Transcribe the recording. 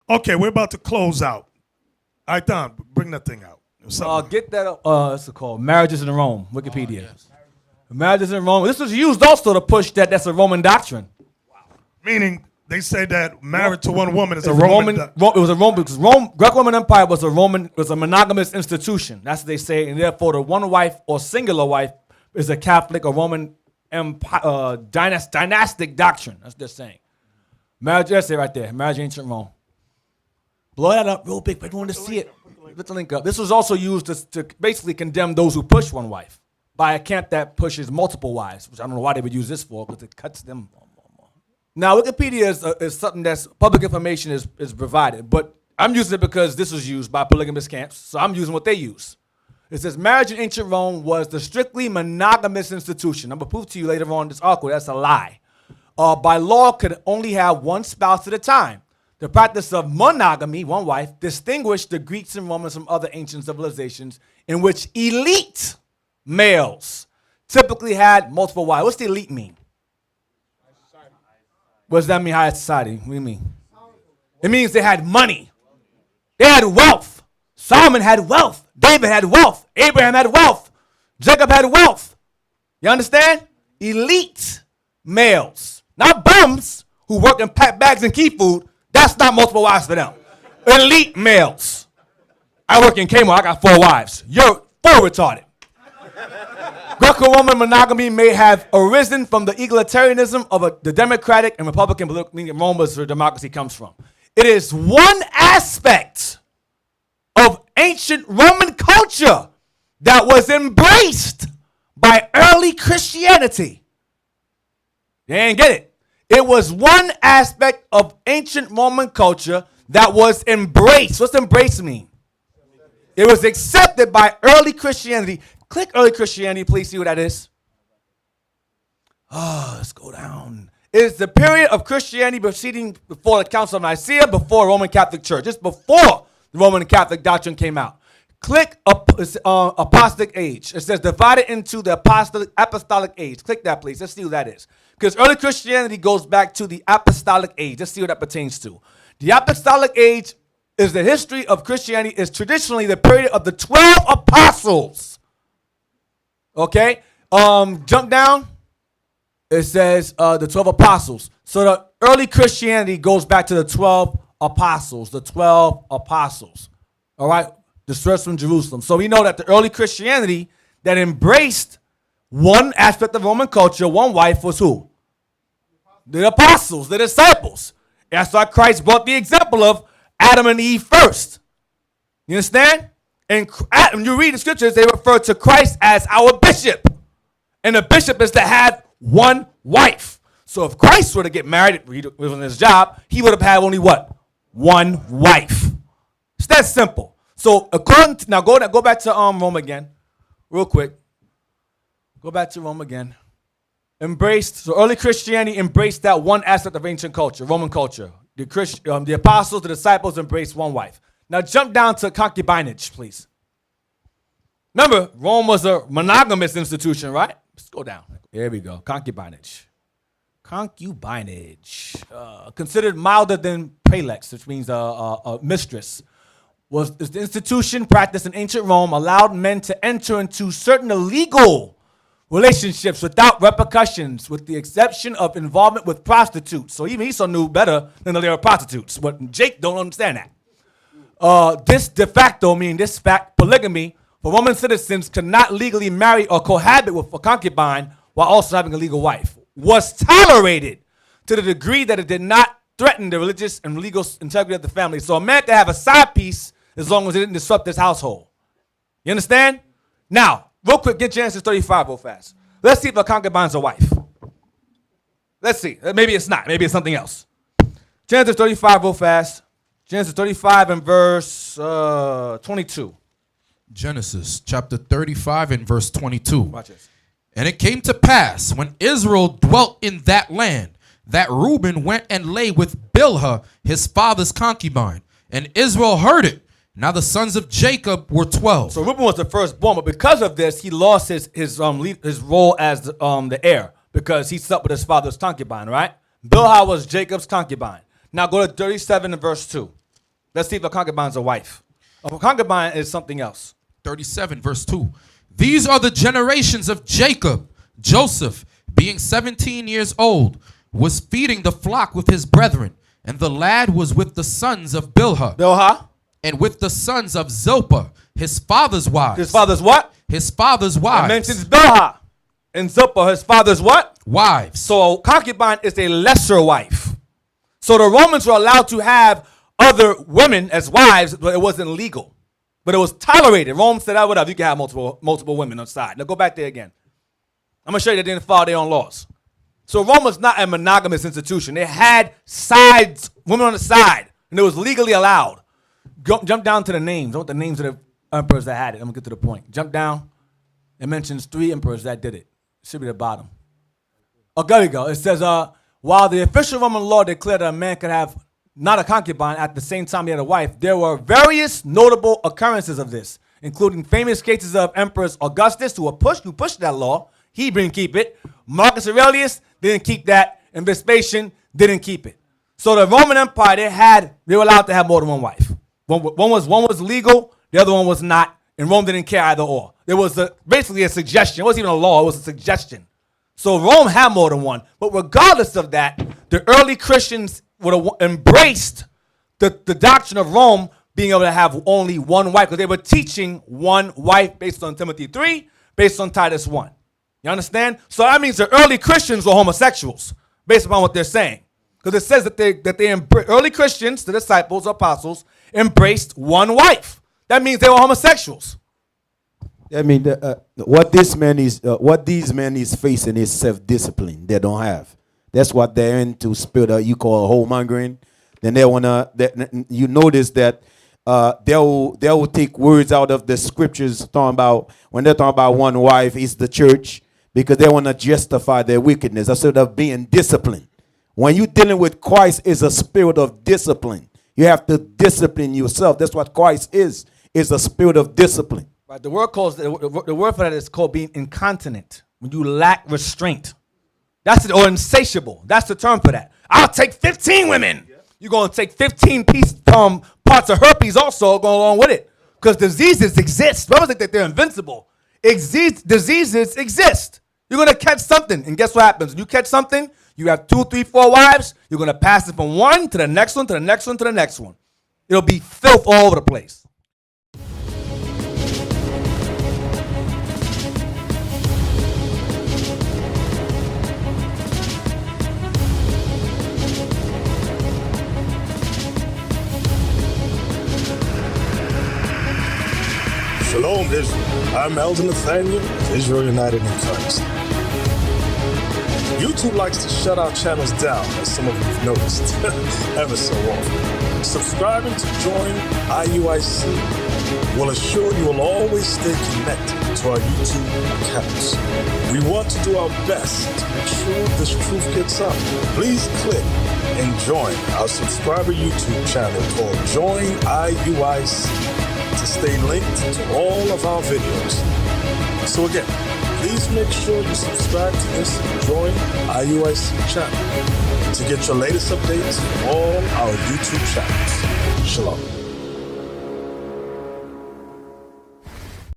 Okay, we're about to close out. All right, Don, bring that thing out. Get that up. What's it called? Marriages in Rome. Wikipedia. Yes. Marriages in Rome. This was used also to push that's a Roman doctrine. Meaning they say that married to one woman is a Roman. It was a Roman because Greco-Roman Empire was a monogamous institution. That's what they say, and therefore the one wife or singular wife is a Catholic or Roman empire, dynastic doctrine. That's what they're saying. Marriage, that's it right there. Marriage in ancient Rome. Blow that up real big, but you want to see it. Put the link up. This was also used to basically condemn those who push one wife by a camp that pushes multiple wives, which I don't know why they would use this for, because it cuts them. Now, Wikipedia is something that's public information is provided, but I'm using it because this was used by polygamous camps, so I'm using what they use. It says marriage in ancient Rome was the strictly monogamous institution. I'm going to prove to you later on in this article that's a lie. By law, could only have one spouse at a time. The practice of monogamy, one wife, distinguished the Greeks and Romans from other ancient civilizations in which elite males typically had multiple wives. What's the elite mean? What does that mean, high society? What do you mean? It means they had money. They had wealth. Solomon had wealth. David had wealth. Abraham had wealth. Jacob had wealth. You understand? Elite males. Not bums who work and pack bags and keep food. That's not multiple wives for them. Elite males. I work in Kmart. I got 4 wives. You're 4 retarded. Greco-Roman monogamy may have arisen from the egalitarianism of the democratic and republican political Rome was where democracy comes from. It is one aspect of ancient Roman culture that was embraced by early Christianity. You ain't get it. It was one aspect of ancient Roman culture that was embraced. What's embrace mean? It was accepted by early Christianity. Click early Christianity, please see what that is. Let's go down. It is the period of Christianity proceeding before the Council of Nicaea, before Roman Catholic Church. Just before the Roman Catholic doctrine came out. Click apostolic age. It says divided into the apostolic age. Click that, please. Let's see what that is. Because early Christianity goes back to the apostolic age. Let's see what that pertains to. The apostolic age is the history of Christianity, is traditionally the period of the 12 apostles. Okay? Jump down. It says the 12 apostles. So the early Christianity goes back to the 12 apostles. The 12 apostles. All right? Dispersed from Jerusalem. So we know that the early Christianity that embraced one aspect of Roman culture, one wife, was who? The apostles, the disciples. That's why Christ brought the example of Adam and Eve first. You understand? And when you read the scriptures, they refer to Christ as our bishop. And the bishop is to have one wife. So if Christ were to get married, he was on his job, he would have had only what? One wife. It's that simple. So according to, now go back to Rome again, real quick. Go back to Rome again. So early Christianity embraced that one aspect of ancient culture, Roman culture. The apostles, the disciples embraced one wife. Now jump down to concubinage, please. Remember, Rome was a monogamous institution, right? Let's go down. Here we go. Concubinage. Considered milder than prelex, which means a mistress. Was the institution practiced in ancient Rome allowed men to enter into certain illegal relationships without repercussions, with the exception of involvement with prostitutes. So even Esau knew better than they were prostitutes, but Jake don't understand that. This de facto, meaning this fact, polygamy, for Roman citizens could not legally marry or cohabit with a concubine while also having a legal wife, was tolerated to the degree that it did not threaten the religious and legal integrity of the family. So a man could have a side piece as long as it didn't disrupt his household. You understand? Now, real quick, get Genesis 35 real fast. Let's see if a concubine's a wife. Let's see. Maybe it's not. Maybe it's something else. Genesis 35 real fast. Genesis 35 and verse 22. Genesis chapter 35 and verse 22. Watch this. And it came to pass when Israel dwelt in that land that Reuben went and lay with Bilhah, his father's concubine. And Israel heard it. Now the sons of Jacob were 12. So Reuben was the firstborn, but because of this, he lost his role as the heir because he slept with his father's concubine, right? Bilhah was Jacob's concubine. Now go to 37 and verse 2. Let's see if a concubine's a wife. A concubine is something else. 37, verse 2. These are the generations of Jacob. Joseph, being 17 years old, was feeding the flock with his brethren, and the lad was with the sons of Bilhah, and with the sons of Zilpah, his father's wives. His father's what? His father's wives. It mentions Bilhah and Zilpah, his father's what? Wives. So a concubine is a lesser wife. So the Romans were allowed to have other women as wives, but it wasn't legal. But it was tolerated. Rome said, whatever, you can have multiple women on the side. Now go back there again. I'm going to show you they didn't follow their own laws. So Rome was not a monogamous institution. They had sides, women on the side, and it was legally allowed. Jump down to the names. I want the names of the emperors that had it. I'm going to get to the point. Jump down. It mentions 3 emperors that did it. It should be the bottom. Oh, there we go. It says, while the official Roman law declared that a man could have not a concubine at the same time he had a wife, there were various notable occurrences of this, including famous cases of Emperor Augustus, who pushed that law. He didn't keep it. Marcus Aurelius didn't keep that, and Vespasian didn't keep it. So the Roman Empire, they were allowed to have more than one wife. One was legal, the other one was not, and Rome didn't care either or. There was basically a suggestion. It wasn't even a law, it was a suggestion. So Rome had more than one, but regardless of that, the early Christians would have embraced the doctrine of Rome being able to have only one wife, because they were teaching one wife based on Timothy 3, based on Titus 1. You understand? So that means the early Christians were homosexuals, based upon what they're saying. Because it says that early Christians, the disciples, apostles, embraced one wife. That means they were homosexuals. I mean, what these men is facing is self-discipline they don't have. That's what they're into, spirit you call homongering. Then they wanna. You notice that they will take words out of the scriptures talking about when they're talking about one wife is the church, because they want to justify their wickedness instead of being disciplined. When you're dealing with Christ, is a spirit of discipline. You have to discipline yourself. That's what Christ is a spirit of discipline. Right. The word for that is called being incontinent. When you lack restraint. That's it, or insatiable. That's the term for that. I'll take 15 women. Yeah. You're going to take 15 parts of herpes also going along with it. Because diseases exist. Brothers think that they're invincible. Diseases exist. You're going to catch something. And guess what happens? When you catch something, you have 2, 3, 4 wives. You're going to pass it from one to the next one, to the next one, to the next one. It'll be filth all over the place. Shalom, Israel. I'm Elder Nathaniel of Israel United in Christ. YouTube likes to shut our channels down, as some of you have noticed, ever so often. Subscribing to join IUIC will assure you will always stay connected to our YouTube accounts. We want to do our best to make sure this truth gets out. Please click and join our subscriber YouTube channel called Join IUIC to stay linked to all of our videos. So again, please make sure you subscribe to this Join IUIC channel to get your latest updates from all our YouTube channels. Shalom.